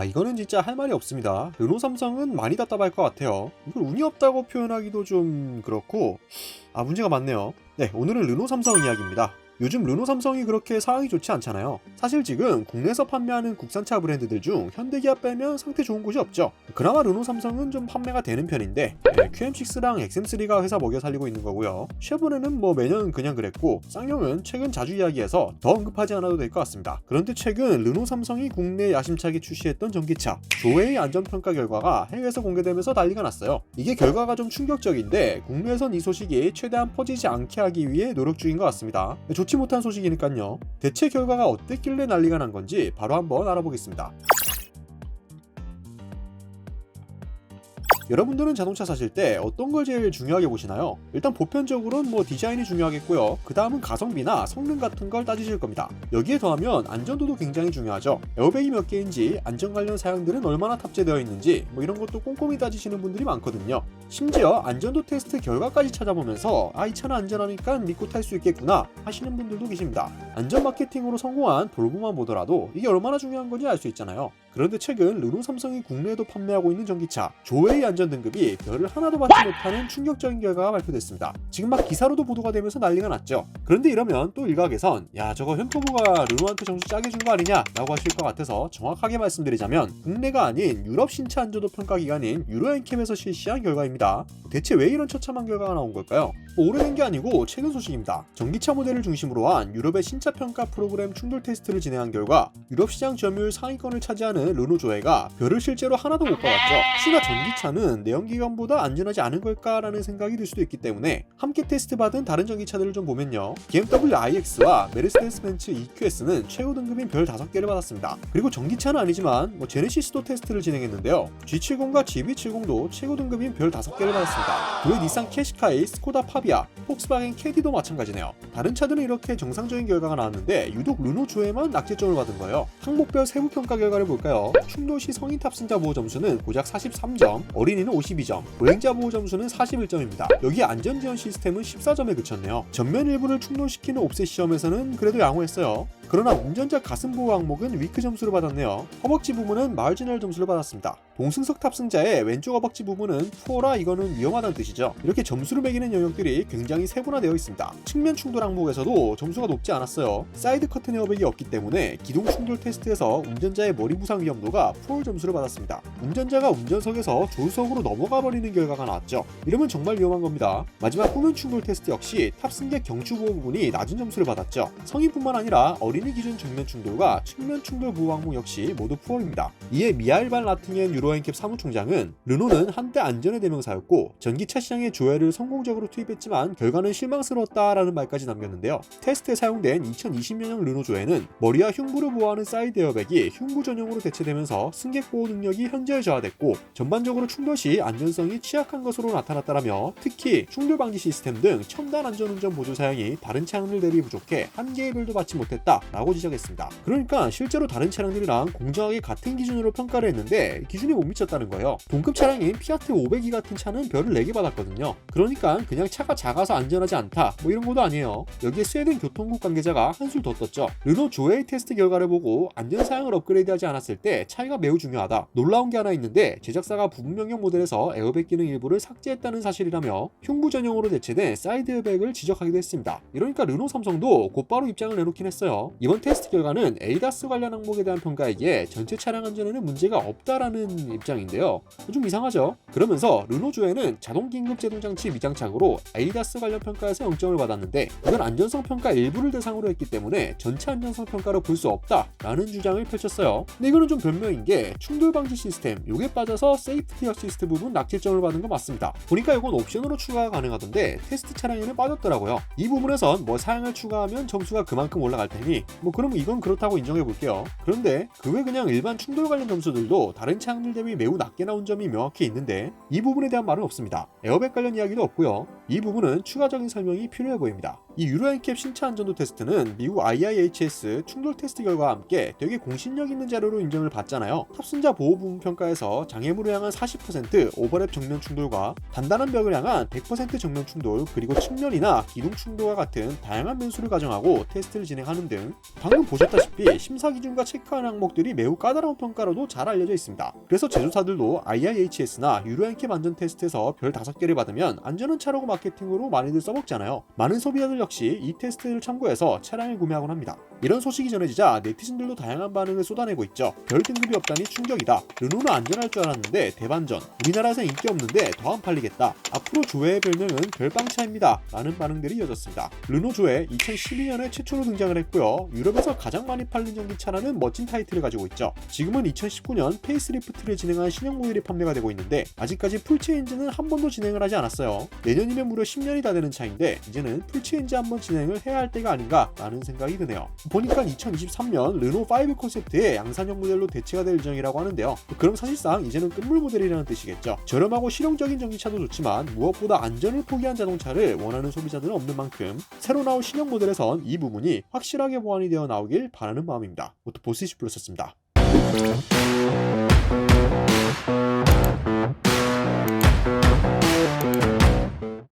이거는 진짜 할 말이 없습니다. 르노 삼성은 많이 답답할 것 같아요. 이걸 운이 없다고 표현하기도 좀 그렇고, 문제가 많네요. 네, 오늘은 르노 삼성 이야기입니다. 요즘 르노 삼성이 그렇게 상황이 좋지 않잖아요. 사실 지금 국내에서 판매하는 국산차 브랜드들 중 현대기아 빼면 상태 좋은 곳이 없죠. 그나마 르노 삼성은 좀 판매가 되는 편인데, QM6랑 XM3가 회사 먹여 살리고 있는 거고요. 쉐보레는 뭐 매년 그냥 그랬고, 쌍용은 최근 자주 이야기해서 더 언급하지 않아도 될 것 같습니다. 그런데 최근 르노 삼성이 국내 야심차게 출시했던 전기차 조웨이 안전평가 결과가 해외에서 공개되면서 난리가 났어요. 이게 결과가 좀 충격적인데 국내에선 이 소식이 최대한 퍼지지 않게 하기 위해 노력 중인 것 같습니다. 좋지 못한 소식이니까요. 대체 결과가 어땠길래 난리가 난 건지 바로 한번 알아보겠습니다. 여러분들은 자동차 사실 때 어떤 걸 제일 중요하게 보시나요? 일단 보편적으로는 디자인이 중요하겠고요. 그 다음은 가성비나 성능 같은 걸 따지실 겁니다. 여기에 더하면 안전도도 굉장히 중요하죠. 에어백이 몇 개인지, 안전 관련 사양들은 얼마나 탑재되어 있는지 이런 것도 꼼꼼히 따지시는 분들이 많거든요. 심지어 안전도 테스트 결과까지 찾아보면서 이 차는 안전하니까 믿고 탈 수 있겠구나 하시는 분들도 계십니다. 안전 마케팅으로 성공한 볼보만 보더라도 이게 얼마나 중요한 건지 알 수 있잖아요. 그런데 최근 르노 삼성이 국내에도 판매하고 있는 전기차 조웨이 안전 등급이 별을 하나도 받지 못하는 충격적인 결과가 발표됐습니다. 지금 막 기사로도 보도가 되면서 난리가 났죠. 그런데 이러면 또 일각에선 저거 현토부가 르노한테 점수 짜게 준 거 아니냐 라고 하실 것 같아서 정확하게 말씀드리자면 국내가 아닌 유럽 신차 안전도 평가 기관인 유로 엔캠에서 실시한 결과입니다. 대체 왜 이런 처참한 결과가 나온 걸까요? 오래된 게 아니고 최근 소식입니다. 전기차 모델을 중심으로 한 유럽의 신차 평가 프로그램 충돌 테스트를 진행한 결과 유럽 시장 점유율 상위권을 차지하는 르노 조웨가 별을 실제로 하나도 못 받았죠. 혹시나 전기차는 내연기관보다 안전하지 않은 걸까라는 생각이 들 수도 있기 때문에 함께 테스트 받은 다른 전기차들을 좀 보면요. BMW iX와 메르세데스 벤츠 EQS는 최고 등급인 별 5개를 받았습니다. 그리고 전기차는 아니지만 제네시스도 테스트를 진행했는데요. G70과 GB70도 최고 등급인 별 5개를 받았습니다. 그 외 닛산 캐시카이, 스코다 파비아, 폭스바겐 캐디도 마찬가지네요. 다른 차들은 이렇게 정상적인 결과가 나왔는데 유독 르노 조웨만 낙제점을 받은 거예요. 항목별 세부 평가 결과를 볼까요? 충돌시 성인 탑승자 보호 점수는 고작 43점, 어린이는 52점, 보행자 보호 점수는 41점입니다. 여기 안전 지원 시스템은 14점에 그쳤네요. 전면 일부를 충돌시키는 옵셋 시험에서는 그래도 양호했어요. 그러나 운전자 가슴 보호 항목은 위크 점수를 받았네요. 허벅지 부분은 마르지널 점수를 받았습니다. 동승석 탑승자의 왼쪽 허벅지 부분은 푸어라 이거는 위험하다는 뜻이죠. 이렇게 점수를 매기는 영역들이 굉장히 세분화되어 있습니다. 측면 충돌 항목에서도 점수가 높지 않았어요. 사이드 커튼 에어백이 없기 때문에 기동 충돌 테스트에서 운전자의 머리 부상 위험도가 푸어 점수를 받았습니다. 운전자가 운전석에서 조수석으로 넘어가 버리는 결과가 나왔죠. 이러면 정말 위험한 겁니다. 마지막 후면 충돌 테스트 역시 탑승객 경추 보호 부분이 낮은 점수를 받았죠. 성인뿐만 아니라 어린이 기준 정면 충돌과 측면 충돌 보호 항목 역시 모두 푸어입니다. 이에 미하일 반 라팅엔 유로 엔캡 사무총장은 르노는 한때 안전의 대명사였고 전기차 시장에 조회를 성공적으로 투입했지만 결과는 실망스러웠다라는 말까지 남겼는데요. 테스트에 사용된 2020년형 르노 조회는 머리와 흉부를 보호하는 사이드 에어백이 흉부 전용으로 대체되면서 승객 보호 능력이 현저히 저하됐고 전반적으로 충돌 시 안전성이 취약한 것으로 나타났다라며 특히 충돌 방지 시스템 등 첨단 안전운전 보조 사양이 다른 차량들 대비 부족해 한계의 별도 받지 못했다 라고 지적했습니다. 그러니까 실제로 다른 차량들이랑 공정하게 같은 기준으로 평가를 했는데 기준이 못 미쳤다는 거예요. 동급 차량인 피아트 500이 같은 차는 별을 4개 받았거든요. 그러니까 그냥 차가 작아서 안전하지 않다 이런 것도 아니에요. 여기에 스웨덴 교통국 관계자가 한술 더 떴죠. 르노 조웨이 테스트 결과를 보고 안전 사양을 업그레이드하지 않았을 때 차이가 매우 중요하다. 놀라운 게 하나 있는데 제작사가 부분 명령 모델에서 에어백 기능 일부를 삭제했다는 사실이라며 흉부 전용으로 대체된 사이드 에어백을 지적하기도 했습니다. 이러니까 르노 삼성도 곧바로 입장을 내놓긴 했어요. 이번 테스트 결과는 에이다스 관련 항목에 대한 평가이기에 전체 차량 안전에는 문제가 없다라는 입장인데요. 좀 이상하죠? 그러면서 르노 조웨는 자동 긴급 제동 장치 미장착으로 에이다스 관련 평가에서 0점을 받았는데 이건 안전성 평가 일부를 대상으로 했기 때문에 전체 안전성 평가로 볼 수 없다라는 주장을 펼쳤어요. 근데 이거는 좀 변명인 게 충돌 방지 시스템 요게 빠져서 세이프티 어시스트 부분 낙제점을 받은 거 맞습니다. 보니까 이건 옵션으로 추가가 가능하던데 테스트 차량에는 빠졌더라고요. 이 부분에선 사양을 추가하면 점수가 그만큼 올라갈 테니 그럼 이건 그렇다고 인정해 볼게요. 그런데 그 외 그냥 일반 충돌 관련 점수들도 다른 차량들 대비 매우 낮게 나온 점이 명확히 있는데 이 부분에 대한 말은 없습니다. 에어백 관련 이야기도 없고요. 이 부분은 추가적인 설명이 필요해 보입니다. 이 유로 NCAP 신차 안전도 테스트는 미국 IIHS 충돌 테스트 결과와 함께 되게 공신력 있는 자료로 인정을 받잖아요. 탑승자 보호 부분 평가에서 장애물을 향한 40% 오버랩 정면 충돌과 단단한 벽을 향한 100% 정면 충돌, 그리고 측면이나 기둥 충돌과 같은 다양한 변수를 가정하고 테스트를 진행하는 등 방금 보셨다시피 심사 기준과 체크하는 항목들이 매우 까다로운 평가로도 잘 알려져 있습니다. 그래서 제조사들도 IIHS나 유로 NCAP 안전 테스트에서 별 5개를 받으면 안전한 차라고 마케팅으로 많이들 써먹잖아요. 많은 소비자들 역시 이 테스트를 참고해서 차량을 구매하곤 합니다. 이런 소식이 전해지자 네티즌들도 다양한 반응을 쏟아내고 있죠. 별 등급이 없다니 충격이다. 르노는 안전할 줄 알았는데 대반전. 우리나라에서 인기 없는데 더 안 팔리겠다. 앞으로 조회의 별명은 별빵차입니다. 라는 반응들이 이어졌습니다. 르노 조회 2012년에 최초로 등장을 했고요. 유럽에서 가장 많이 팔린 전기차라는 멋진 타이틀을 가지고 있죠. 지금은 2019년 페이스리프트를 진행한 신형 모델이 판매가 되고 있는데 아직까지 풀체인지는 한 번도 진행을 하지 않았어요. 내년이면 무려 10년이 다 되는 차인데 이제는 풀체인지 한번 진행을 해야 할 때가 아닌가 라는 생각이 드네요. 보니까 2023년 르노 5 콘셉트의 양산형 모델로 대체가 될 예정이라고 하는데요. 그럼 사실상 이제는 끝물 모델이라는 뜻이겠죠. 저렴하고 실용적인 전기차도 좋지만 무엇보다 안전을 포기한 자동차를 원하는 소비자들은 없는 만큼 새로 나올 신형 모델에선 이 부분이 확실하게 보완이 되어 나오길 바라는 마음입니다. 모토 보스 20%였습니다.